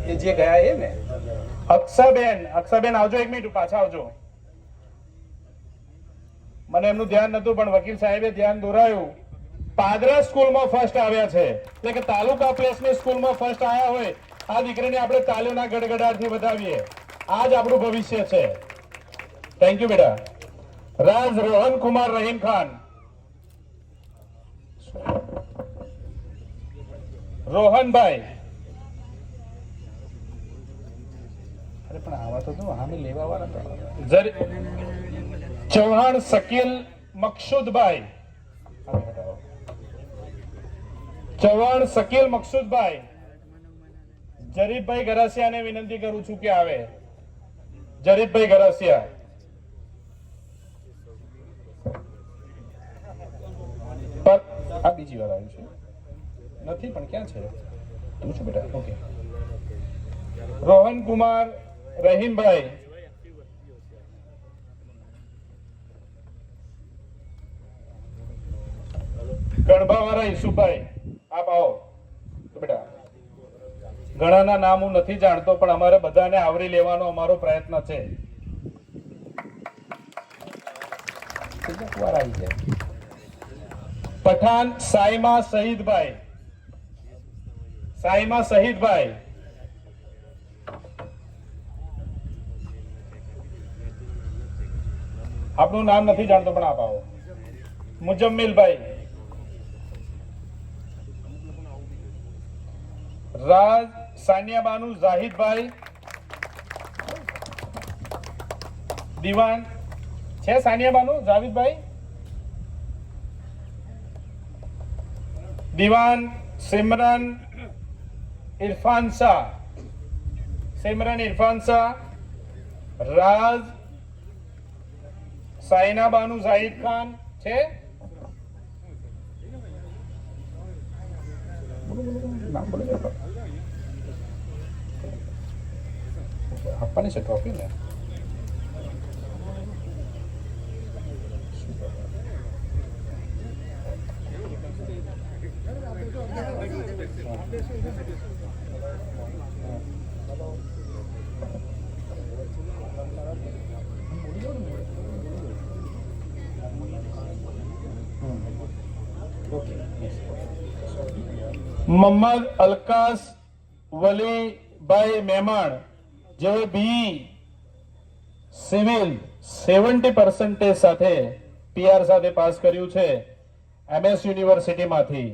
એ જે ગયા એ ને અક્ષાબેન આવજો, 1 મિનિટ પાછા આવજો. મને એમનું ધ્યાન નતું પણ વકીલ સાહેબે ધ્યાન દોરાયું. પાદરા સ્કૂલમાં ફર્સ્ટ આવ્યા છે, એટલે કે તાલુકા પ્લેસની સ્કૂલમાં ફર્સ્ટ આવ્યા હોય આ દીકરીને આપણે તાલીઓના ગડગડાટથી વધાવીએ. આ જ આપણું ભવિષ્ય છે. થેન્ક યુ બેટા. રાજ રોહન કુમાર રહીમ ખાન, રોહનભાઈ. અરે પણ આવા તો હામે લેવા વાળા. ચૌહાણ શકીલ મકસૂદભાઈ, ચૌહાણ શકીલ મકસૂદભાઈ. જરીફભાઈ ગરાસિયાને વિનંતી કરું છું કે આવે. જરીફભાઈ ગરાસિયા. આ બીજી વાર આવ્યું છે નથી પણ ક્યાં છે પૂછું બેટા. ઓકે. રોહન કુમાર રહીમભાઈ, ગણભાવાળા ઈસુભાઈ, આપ આવો બેટા. ઘણાના નામ હું નથી જાણતો પણ અમારે બધાને આવરી લેવાનો અમારો પ્રયત્ન છે. પઠાણ સાઈમા શહીદભાઈ, સાઈમા શહીદભાઈ. આપનું નામ નથી જાણતો પણ આપ આવો. મુજમ્મિલભાઈ, રાજ સાનિયાબાનુ જાહિદભાઈ, દીવાન છે સાનિયાબાનુ જાવેદભાઈ. દીવાન સિમરન ઇરફાન શાહ, સિમરન ઇરફાન શાહ. રાજ સાઇના બાનુ જાહિદ ખાન છે. આપવાની છે ટ્રોફી ને. મોહમ્મદ અલકાસ વલીભાઈ મહેમાણ, જેઓ બી સિવિલ 70% સાથે પીઆર સાથે પાસ કર્યું છે MS યુનિવર્સિટીમાંથી.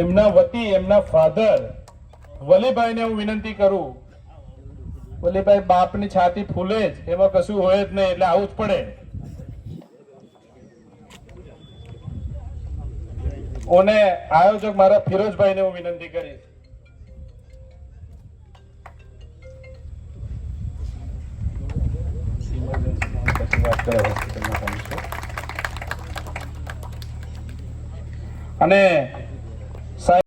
એમના વતી એમના ફાધર વલીભાઈને હું વિનંતી કરું. વલીભાઈ બાપની છાતી ફૂલે જ, એમાં કશું હોય જ નહીં, એટલે આવું જ પડે. ઓને આયોજક મારા ફિરોજભાઈને હું વિનંતી કરીશ. અને